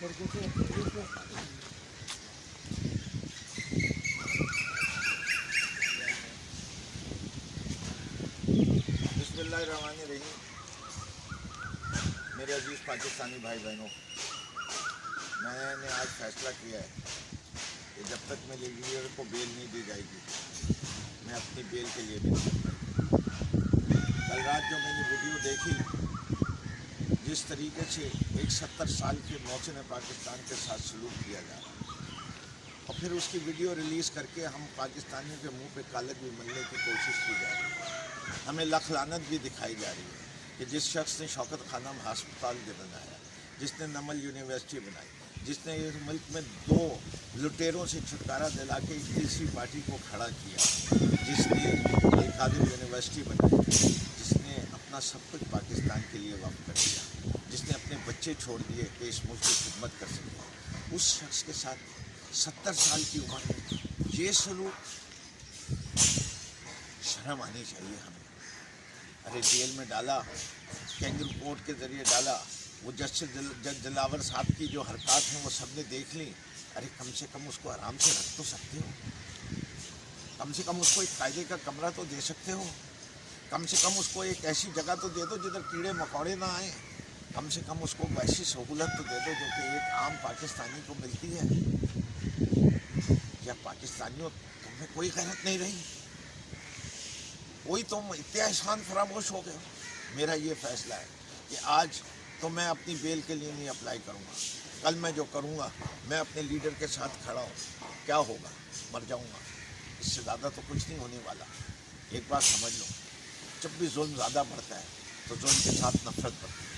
बिस्मिल्लाहिर्रहमानिर्रहीम। मेरे अजीज़ पाकिस्तानी भाई बहनों, मैंने आज फैसला किया है कि जब तक मेरे लीडर को बेल नहीं दी जाएगी, मैं अपनी बेल के लिए भी नहीं करता। कल रात जो मैंने वीडियो देखी, जिस तरीके से एक 70 साल के नौसे ने पाकिस्तान के साथ सलूक किया जा रहा है, और फिर उसकी वीडियो रिलीज़ करके हम पाकिस्तानियों के मुंह पे कालक भी मलने की कोशिश की जा रही है। हमें लखलानत भी दिखाई जा रही है कि जिस शख्स ने शौकत खानम हस्पताल बनाया, जिसने नमल यूनिवर्सिटी बनाई, जिसने इस मुल्क में 2 लुटेरों से छुटकारा दिला के एक तीसरी पार्टी को खड़ा किया, जिसने अल-कादिर यूनिवर्सिटी बनाई, जिसने अपना सब कुछ पाकिस्तान के लिए वक्फ कर दिया, जिसने अपने बच्चे छोड़ दिए कि इस मुल्क की खिदमत कर सके, उस शख्स के साथ 70 साल की उम्र में ये सलूक, शर्म आनी चाहिए हमें। अरे जेल में डाला, कैंगरू कोर्ट के ज़रिए डाला, वो जज दिलावर साहब की जो हरकत हैं वो सब ने देख ली। अरे कम से कम उसको आराम से रख तो सकते हो, कम से कम उसको एक कायदे का कमरा तो दे सकते हो, कम से कम उसको एक ऐसी जगह तो दे दो जिधर कीड़े मकोड़े ना आए, कम से कम उसको वैसी सहूलत तो दे दो जो कि एक आम पाकिस्तानी को मिलती है। क्या पाकिस्तानियों तुम्हें कोई गैरत नहीं रही? कोई तुम इतने एहसान फरामोश हो गए हो? मेरा ये फैसला है कि आज तो मैं अपनी बेल के लिए नहीं अप्लाई करूँगा। कल मैं जो करूँगा, मैं अपने लीडर के साथ खड़ा हूँ। क्या होगा? मर जाऊँगा, इससे ज़्यादा तो कुछ नहीं होने वाला। एक बात समझ लो, जब भी जुल्म ज़्यादा बढ़ता है तो जुल्म के साथ नफरत बढ़ती है।